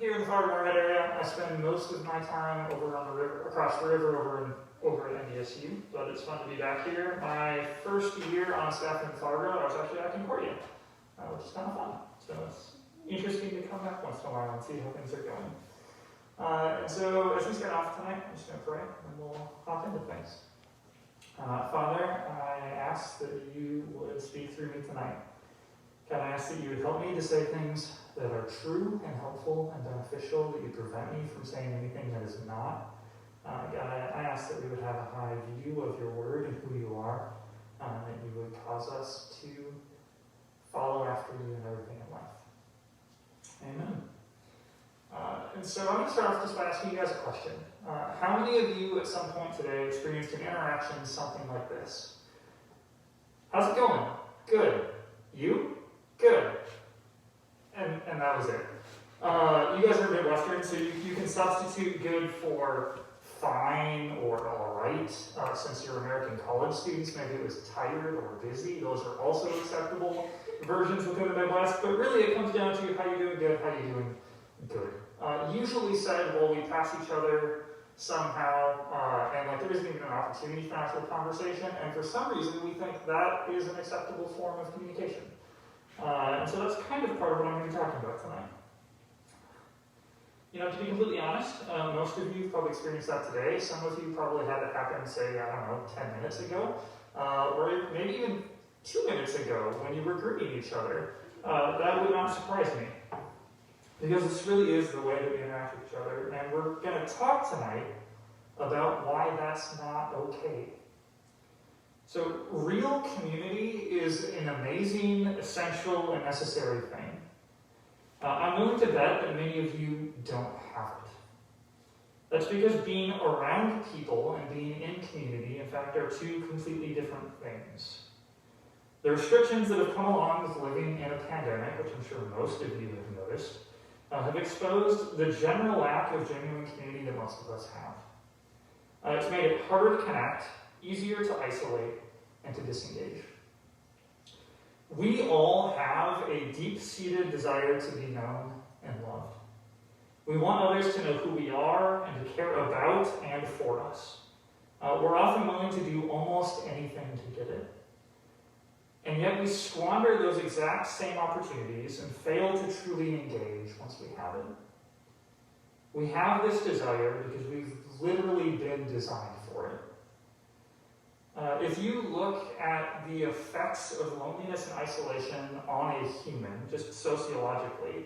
here in the Fargo Market area. I spend most of my time over on the river, across the river over at NDSU, but it's fun to be back here. My first year on staff in Fargo, I was actually at Concordia, which is kind of fun. So it's interesting to come back once in a while and see how things are going. And so as we start off tonight, I'm just going to pray and we'll hop into things. Father, I ask that you would speak through me tonight. God, I ask that you would help me to say things that are true and helpful and beneficial, that you prevent me from saying anything that is not. God, I ask that we would have a high view of your word and who you are, that you would cause us to follow after you in everything in life. Amen. And so I'm going to start off just by asking you guys a question. How many of you at some point today experienced an interaction something like this? How's it going? Good. You? Good. And that was it. You guys are Midwestern, so you can substitute good for fine or all right. Since you're American college students, maybe it was tired or busy. Those are also acceptable versions within the Midwest. But really it comes down to how you doing good, how you doing good. Usually said, well, we pass each other somehow, and like there isn't even an opportunity for actual conversation, and for some reason we think that is an acceptable form of communication. And so that's kind of part of what I'm going to be talking about tonight. You know, to be completely honest, most of you probably experienced that today. Some of you probably had it happen, say, 10 minutes ago, or maybe even 2 minutes ago when you were greeting each other. That would not surprise me. Because this really is the way that we interact with each other, and we're going to talk tonight about why that's not okay. So, real community is an amazing, essential, and necessary thing. I'm willing to bet that many of you don't have it. That's because being around people and being in community, in fact, are two completely different things. The restrictions that have come along with living in a pandemic, which I'm sure most of you have noticed, have exposed the general lack of genuine community that most of us have. It's made it harder to connect, easier to isolate, and to disengage. We all have a deep-seated desire to be known and loved. We want others to know who we are and to care about and for us. We're often willing to do almost anything to get it. And yet we squander those exact same opportunities and fail to truly engage once we have it. We have this desire because we've literally been designed for it. If you look at the effects of loneliness and isolation on a human, just sociologically,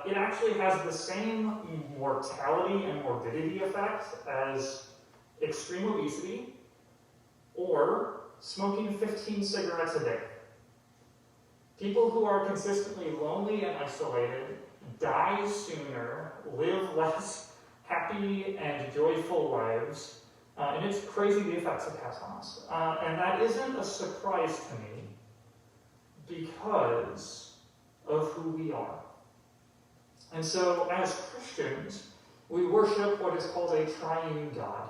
it actually has the same mortality and morbidity effect as extreme obesity or smoking 15 cigarettes a day. People who are consistently lonely and isolated die sooner, live less happy and joyful lives, and it's crazy the effects it has on us. And that isn't a surprise to me because of who we are. And so as Christians, we worship what is called a triune God.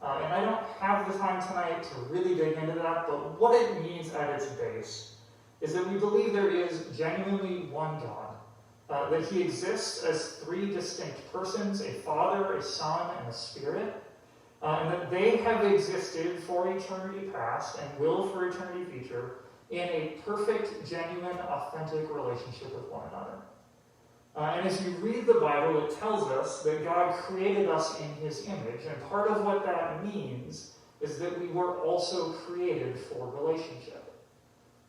And I don't have the time tonight to really dig into that, but what it means at its base is that we believe there is genuinely one God, that he exists as three distinct persons, a Father, a Son, and a Spirit, and that they have existed for eternity past and will for eternity future in a perfect, genuine, authentic relationship with one another. And as you read the Bible, it tells us that God created us in his image, and part of what that means is that we were also created for relationship.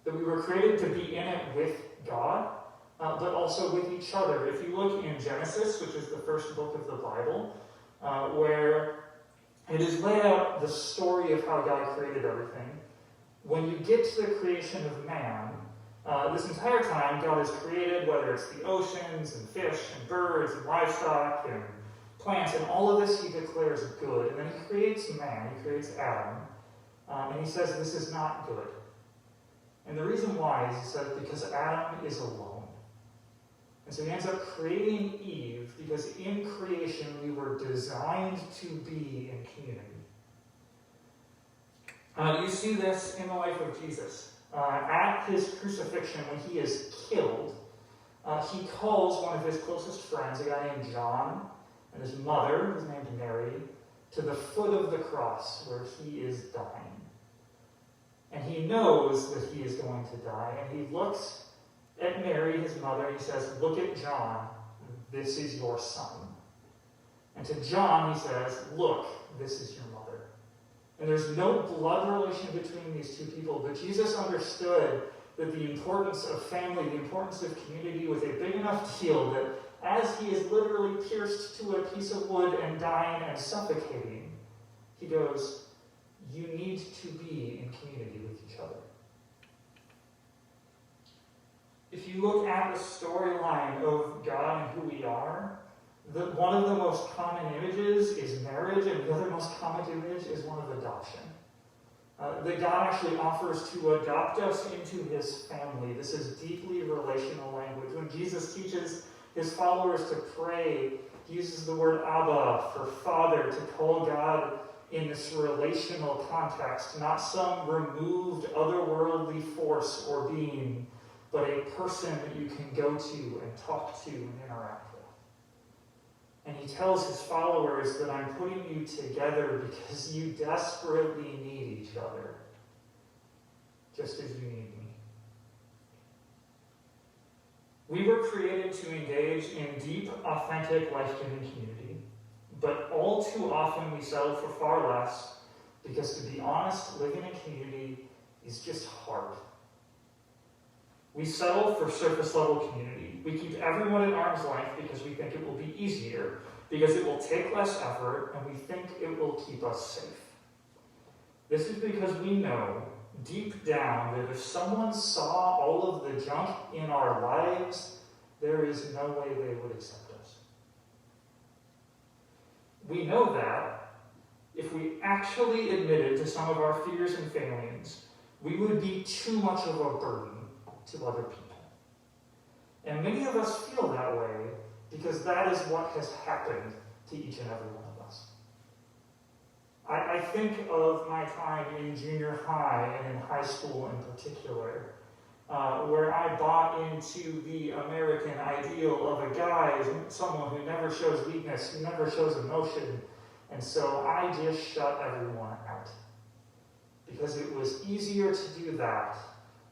That we were created to be in it with God, but also with each other. If you look in Genesis, which is the first book of the Bible, where it is laid out the story of how God created everything, when you get to the creation of man, this entire time, God has created, whether it's the oceans and fish and birds and livestock and plants, and all of this he declares good. And then he creates man, he creates Adam, and he says this is not good. And the reason why is he says because Adam is alone. And so he ends up creating Eve because in creation we were designed to be in community. You see this in the life of Jesus. At his crucifixion, when he is killed, he calls one of his closest friends, a guy named John, and his mother, who's named Mary, to the foot of the cross where he is dying. And he knows that he is going to die, and he looks at Mary, his mother, and he says, "Look at John, this is your son." And to John he says, "Look, this is your mother." And there's no blood relation between these two people, but Jesus understood that the importance of family, the importance of community was a big enough deal that as he is literally pierced to a piece of wood and dying and suffocating, he goes, you need to be in community with each other. If you look at the storyline of God and who we are, one of the most common images is marriage, and the other most common image is one of adoption. That God actually offers to adopt us into his family. This is deeply relational language. When Jesus teaches his followers to pray, he uses the word Abba for Father to call God in this relational context, not some removed otherworldly force or being, but a person that you can go to and talk to and interact with. And he tells his followers that I'm putting you together because you desperately need each other, just as you need me. We were created to engage in deep, authentic, life-giving community, but all too often we settle for far less because, to be honest, living in community is just hard. We settle for surface-level community. We keep everyone at arm's length because we think it will be easier, because it will take less effort, and we think it will keep us safe. This is because we know, deep down, that if someone saw all of the junk in our lives, there is no way they would accept us. We know that if we actually admitted to some of our fears and failings, we would be too much of a burden to other people. And many of us feel that way because that is what has happened to each and every one of us. I think of my time in junior high and in high school in particular, where I bought into the American ideal of a guy as someone who never shows weakness, who never shows emotion, and so I just shut everyone out. Because it was easier to do that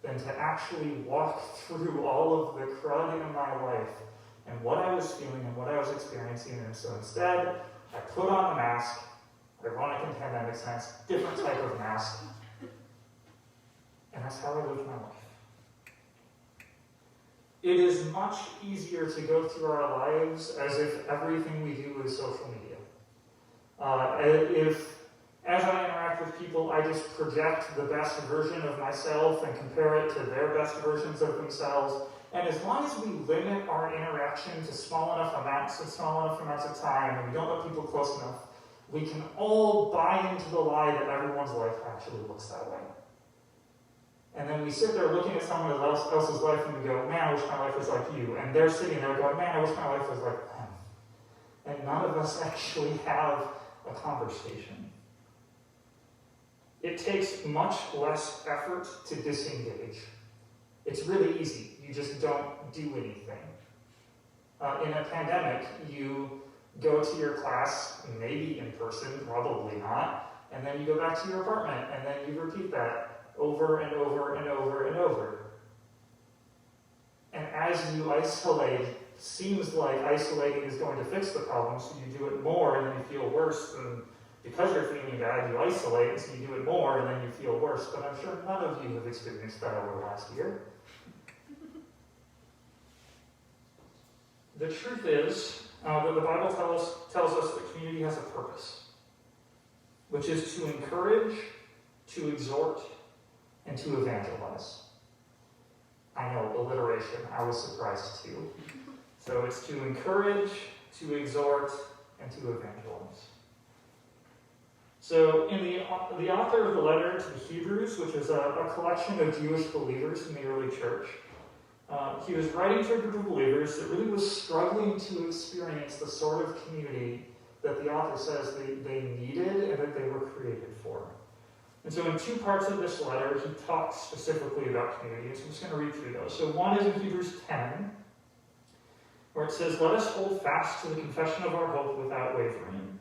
than to actually walk through all of the crud in my life and what I was feeling and what I was experiencing. And so instead, I put on a mask, ironic in pandemic sense, different type of mask, and that's how I lived my life. It is much easier to go through our lives as if everything we do is social media. If as I interact with people, I just project the best version of myself and compare it to their best versions of themselves. And as long as we limit our interaction to small enough amounts of time, and we don't let people close enough, we can all buy into the lie that everyone's life actually looks that way. And then we sit there looking at someone else's life and we go, man, I wish my life was like you. And they're sitting there going, man, I wish my life was like them. And none of us actually have a conversation. It takes much less effort to disengage. It's really easy. You just don't do anything. In a pandemic, you go to your class, maybe in person, probably not, and then you go back to your apartment, and then you repeat that over and over and over and over. And as you isolate, seems like isolating is going to fix the problem, so you do it more, and then you feel worse, and because you're feeling bad, you isolate, so you do it more, and then you feel worse. But I'm sure none of you have experienced that over the last year. The truth is that the Bible tells us that community has a purpose, which is to encourage, to exhort, and to evangelize. I know, alliteration. I was surprised too. So it's to encourage, to exhort, and to evangelize. So in the author of the letter to the Hebrews, which is a collection of Jewish believers in the early church, he was writing to a group of believers that really was struggling to experience the sort of community that the author says they needed and that they were created for. And so in two parts of this letter, he talks specifically about community, and so I'm just going to read through those. So one is in Hebrews 10, where it says, "Let us hold fast to the confession of our hope without wavering.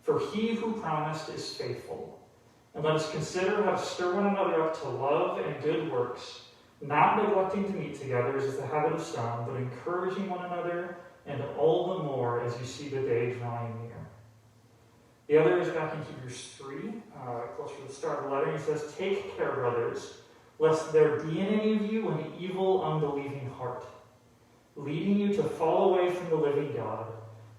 For he who promised is faithful. And let us consider how to stir one another up to love and good works, not neglecting to meet together as is the habit of some, but encouraging one another, and all the more as you see the day drawing near." The other is back in Hebrews 3, closer to the start of the letter. He says, "Take care, brothers, lest there be in any of you an evil, unbelieving heart, leading you to fall away from the living God,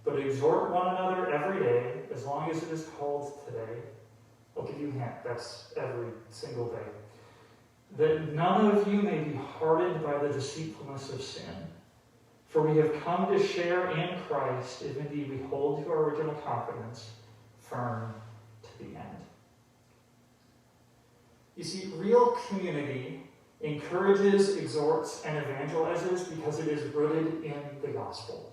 but exhort one another every day, as long as it is called today." I'll give you a hint, that's every single day. "That none of you may be hardened by the deceitfulness of sin. For we have come to share in Christ, if indeed we hold to our original confidence firm to the end." You see, real community encourages, exhorts, and evangelizes because it is rooted in the gospel.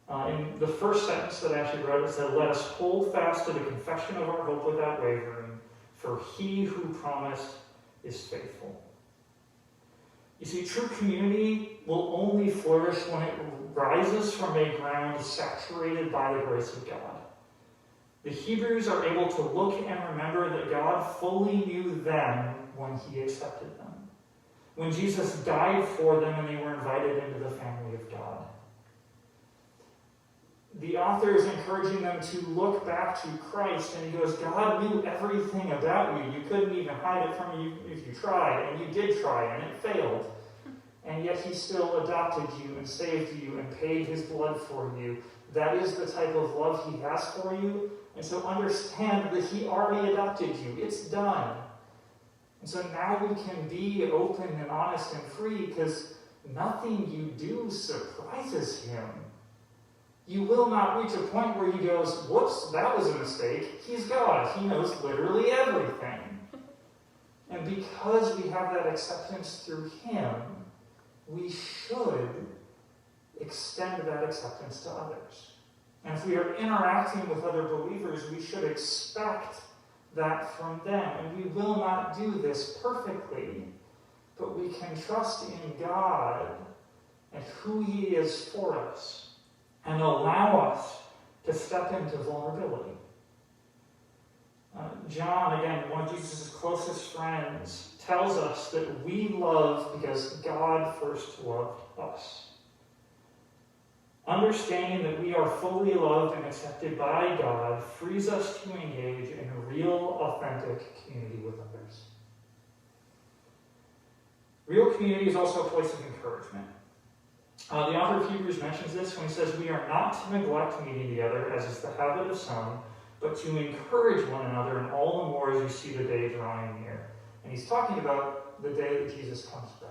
In the first sentence that I actually wrote, it said, "Let us hold fast to the confession of our hope without wavering, for he who promised is faithful." You see, true community will only flourish when it rises from a ground saturated by the grace of God. The Hebrews are able to look and remember that God fully knew them when he accepted them, when Jesus died for them and they were invited into the family of God. The author is encouraging them to look back to Christ, and he goes, God knew everything about you. You couldn't even hide it from you if you tried, and you did try, and it failed. And yet he still adopted you and saved you and paid his blood for you. That is the type of love he has for you. And so understand that he already adopted you. It's done. And so now we can be open and honest and free because nothing you do surprises him. You will not reach a point where he goes, whoops, that was a mistake. He's God. He knows literally everything. And because we have that acceptance through him, we should extend that acceptance to others. And if we are interacting with other believers, we should expect that from them. And we will not do this perfectly, but we can trust in God and who he is for us and allow us to step into vulnerability. John, again, one of Jesus' closest friends, tells us that we love because God first loved us. Understanding that we are fully loved and accepted by God frees us to engage in a real, authentic community with others. Real community is also a place of encouragement. The author of Hebrews mentions this when he says, "We are not to neglect meeting together, as is the habit of some, but to encourage one another, and all the more as you see the day drawing near." And he's talking about the day that Jesus comes back.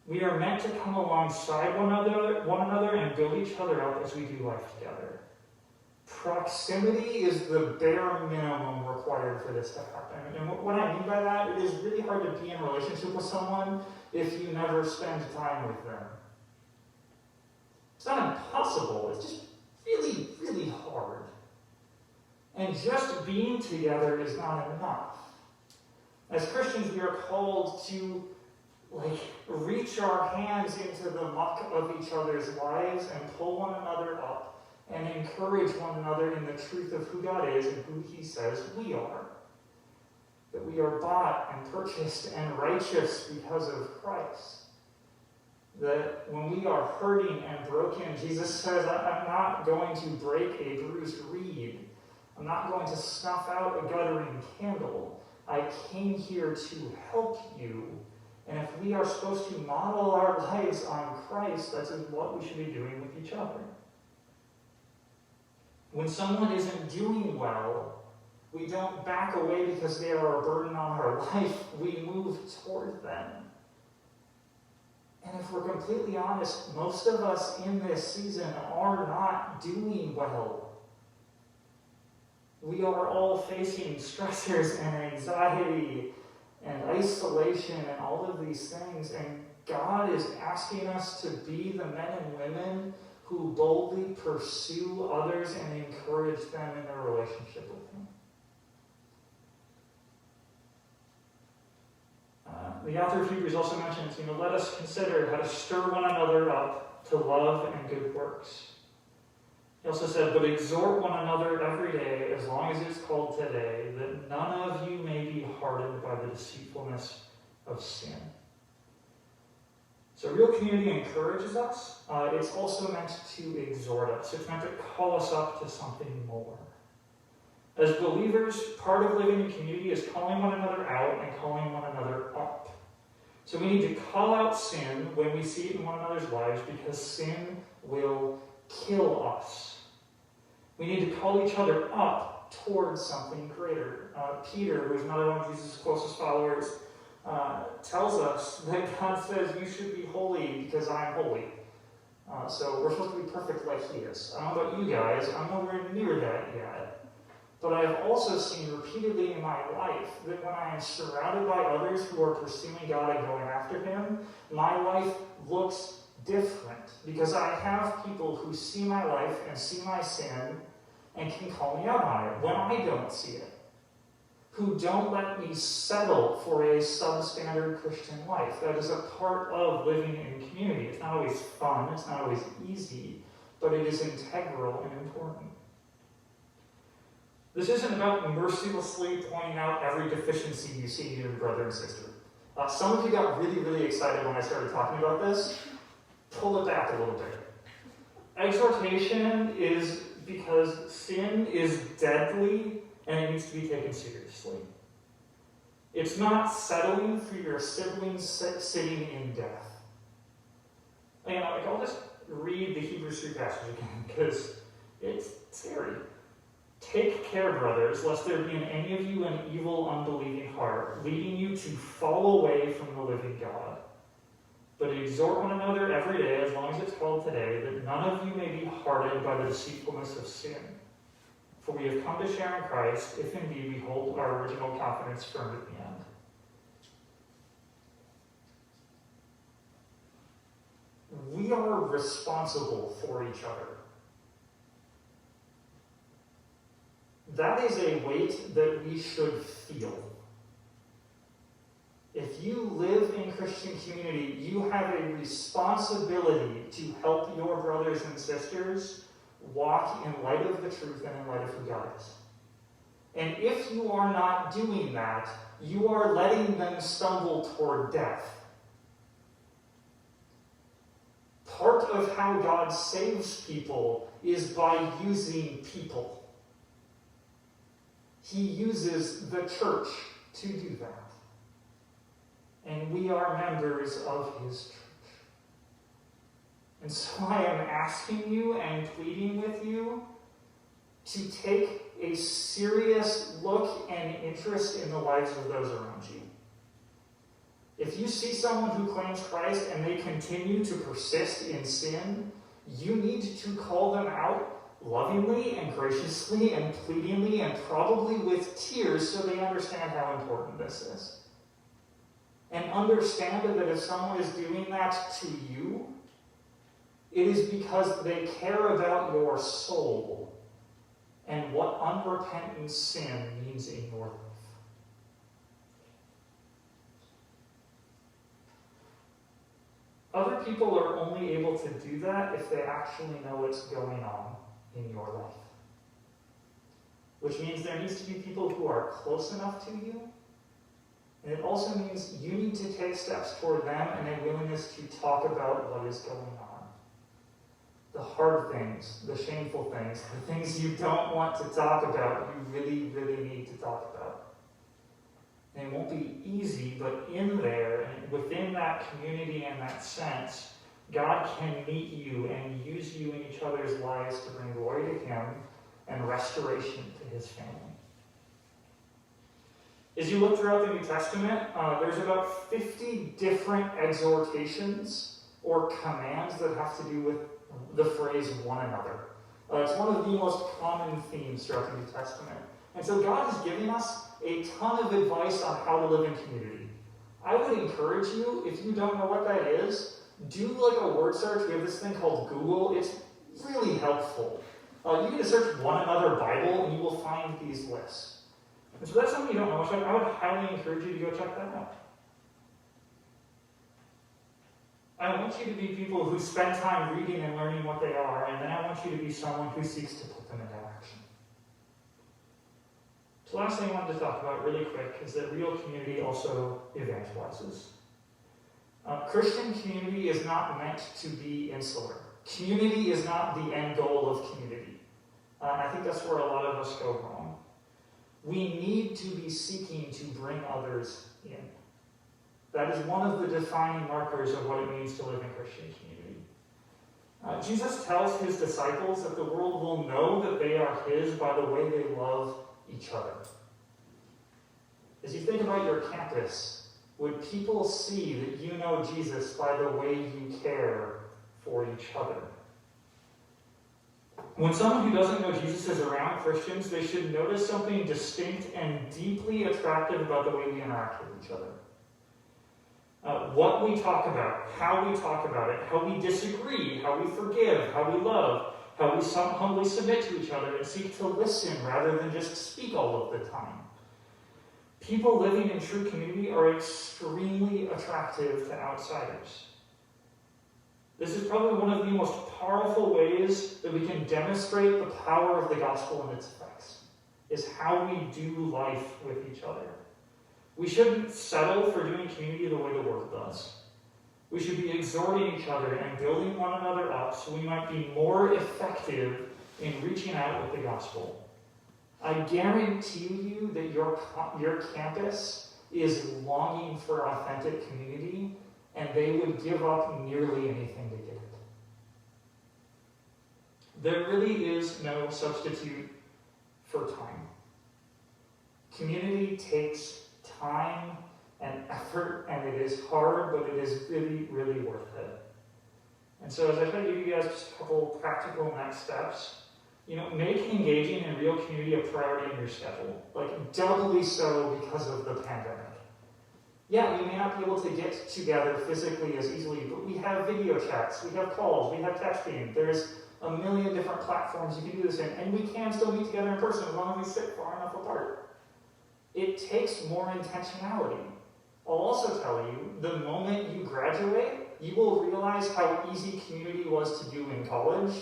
We are meant to come alongside one another and build each other up as we do life together. Proximity is the bare minimum required for this to happen. And what I mean by that, it is really hard to be in a relationship with someone if you never spend time with them. It's not impossible, it's just really, really hard. And just being together is not enough. As Christians, we are called to reach our hands into the muck of each other's lives and pull one another up and encourage one another in the truth of who God is and who he says we are. That we are bought and purchased and righteous because of Christ. That when we are hurting and broken, Jesus says, I'm not going to break a bruised reed. I'm not going to snuff out a guttering candle. I came here to help you. And if we are supposed to model our lives on Christ, that's what we should be doing with each other. When someone isn't doing well, we don't back away because they are a burden on our life. We move toward them. And if we're completely honest, most of us in this season are not doing well. We are all facing stressors and anxiety and isolation and all of these things. And God is asking us to be the men and women who boldly pursue others and encourage them in their relationship with him. The author of Hebrews also mentions, let us consider how to stir one another up to love and good works. He also said, but exhort one another every day, as long as it's called today, that none of you may be hardened by the deceitfulness of sin. So real community encourages us. It's also meant to exhort us. It's meant to call us up to something more. As believers, part of living in community is calling one another out and calling one another up. So we need to call out sin when we see it in one another's lives, because sin will kill us. We need to call each other up towards something greater. Peter, who is another one of Jesus' closest followers, tells us that God says, you should be holy because I'm holy. So we're supposed to be perfect like he is. I don't know about you guys, I'm nowhere near that yet. But I have also seen repeatedly in my life that when I am surrounded by others who are pursuing God and going after him, my life looks different. Because I have people who see my life and see my sin and can call me out on it when I don't see it. Who don't let me settle for a substandard Christian life. That is a part of living in community. It's not always fun, it's not always easy, but it is integral and important. This isn't about mercilessly pointing out every deficiency you see in your brother and sister. Some of you got really, really excited when I started talking about this. Pull it back a little bit. Exhortation is because sin is deadly and it needs to be taken seriously. It's not settling for your siblings sitting in death. I'll just read the Hebrews 3 passage again because it's scary. Take care, brothers, lest there be in any of you an evil, unbelieving heart, leading you to fall away from the living God. But exhort one another every day, as long as it's called today, that none of you may be hardened by the deceitfulness of sin. For we have come to share in Christ, if indeed we hold our original confidence firm at the end. We are responsible for each other. That is a weight that we should feel. If you live in Christian community, you have a responsibility to help your brothers and sisters walk in light of the truth and in light of who God is. And if you are not doing that, you are letting them stumble toward death. Part of how God saves people is by using people. He uses the church to do that. And we are members of his church. And so I am asking you and pleading with you to take a serious look and interest in the lives of those around you. If you see someone who claims Christ and they continue to persist in sin, you need to call them out lovingly and graciously and pleadingly and probably with tears so they understand how important this is. And understand that if someone is doing that to you, it is because they care about your soul and what unrepentant sin means in your life. Other people are only able to do that if they actually know what's going on in your life. Which means there needs to be people who are close enough to you. And it also means you need to take steps toward them and a willingness to talk about what is going on. The hard things, the shameful things, the things you don't want to talk about, you really, really need to talk about. And it won't be easy, but in there, and within that community and that sense, God can meet you and use you in each other's lives to bring glory to him and restoration to his family. As you look throughout the New Testament, there's about 50 different exhortations or commands that have to do with the phrase one another. It's one of the most common themes throughout the New Testament. And so God is giving us a ton of advice on how to live in community. I would encourage you, if you don't know what that is, do like a word search. We have this thing called Google. It's really helpful. You can just search one another Bible and you will find these lists. And so that's something you don't know much about. I would highly encourage you to go check that out. I want you to be people who spend time reading and learning what they are, and then I want you to be someone who seeks to put them into action. So last thing I wanted to talk about really quick is that real community also evangelizes. Christian community is not meant to be insular. Community is not the end goal of community. I think that's where a lot of us go wrong. We need to be seeking to bring others in. That is one of the defining markers of what it means to live in Christian community. Jesus tells his disciples that the world will know that they are his by the way they love each other. As you think about your campus, would people see that you know Jesus by the way you care for each other? When someone who doesn't know Jesus is around Christians, they should notice something distinct and deeply attractive about the way we interact with each other. What we talk about, how we talk about it, how we disagree, how we forgive, how we love, how we humbly submit to each other and seek to listen rather than just speak all of the time. People living in true community are extremely attractive to outsiders. This is probably one of the most powerful ways that we can demonstrate the power of the gospel and its effects, is how we do life with each other. We shouldn't settle for doing community the way the world does. We should be exhorting each other and building one another up so we might be more effective in reaching out with the gospel. I guarantee you that your campus is longing for authentic community, and they would give up nearly anything to get it. There really is no substitute for time. Community takes time and effort, and it is hard, but it is really, really worth it. And so as I try to give you guys just a couple practical next steps, make engaging in real community a priority in your schedule. Like, doubly so because of the pandemic. Yeah, we may not be able to get together physically as easily, but we have video chats, we have calls, we have texting. There's a million different platforms you can do this in, and we can still meet together in person as long as we sit far enough apart. It takes more intentionality. I'll also tell you, the moment you graduate, you will realize how easy community was to do in college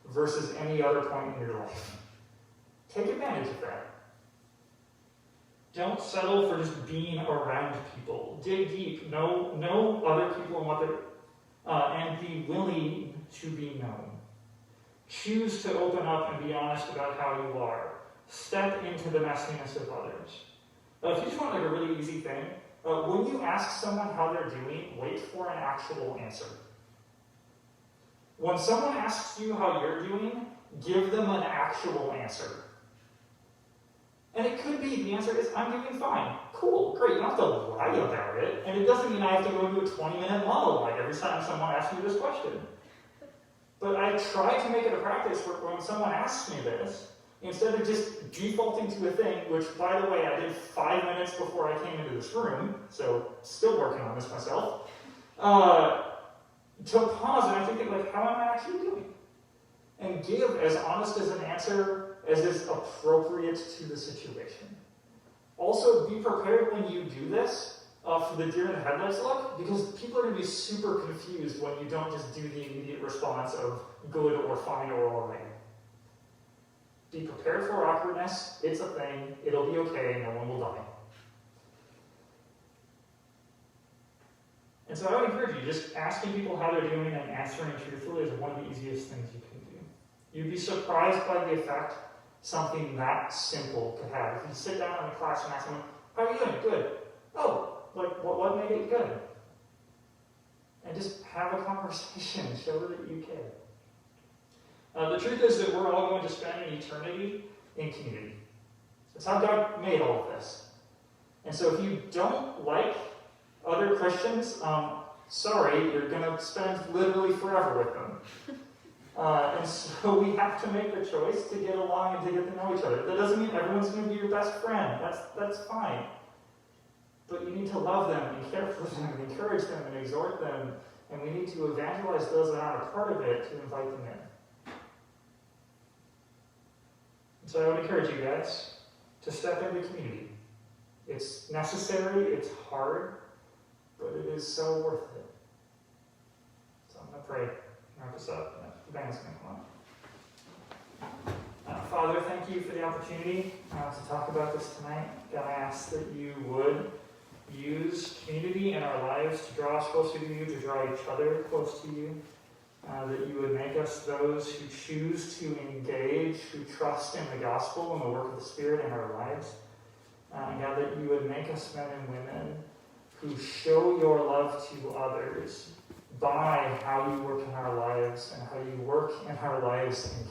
versus any other point in your life. Take advantage of that. Don't settle for just being around people. Dig deep. Know other people and what they're, and be willing to be known. Choose to open up and be honest about how you are. Step into the messiness of others. If you just want a really easy thing, when you ask someone how they're doing, wait for an actual answer. When someone asks you how you're doing, give them an actual answer. And it could be, the answer is, I'm doing fine. Cool, great, you don't have to lie about it. And it doesn't mean I have to go into a 20-minute monologue every time someone asks me this question. But I try to make it a practice where when someone asks me this, instead of just defaulting to a thing, which, by the way, I did 5 minutes before I came into this room, so still working on this myself, to pause and actually think, like, how am I actually doing? And give as honest as an answer as is appropriate to the situation. Also, be prepared when you do this for the deer in the headlights look, because people are going to be super confused when you don't just do the immediate response of good or fine or all right. Be prepared for awkwardness. It's a thing. It'll be okay. No one will die. And so I would encourage you, just asking people how they're doing and answering truthfully is one of the easiest things you can do. You'd be surprised by the effect something that simple could have. If you sit down in a class and ask them, how are you doing? Good. Oh, like, what made it good? And just have a conversation. Show that you care. The truth is that we're all going to spend an eternity in community. That's how God made all of this. And so if you don't like other Christians, sorry, you're going to spend literally forever with them. And so we have to make the choice to get along and to get to know each other. That doesn't mean everyone's going to be your best friend. That's fine. But you need to love them and care for them and encourage them and exhort them. And we need to evangelize those that aren't a part of it to invite them in. So I would encourage you guys to step into community. It's necessary, it's hard, but it is so worth it. I'm going to pray, wrap us up. The band's going to come up. Father, thank you for the opportunity to talk about this tonight. God, I ask that you would use community in our lives to draw us closer to you, to draw each other close to you. That you would make us those who choose to engage, who trust in the gospel and the work of the Spirit in our lives. And God, that you would make us men and women who show your love to others by how you work in our lives and how you work in our lives and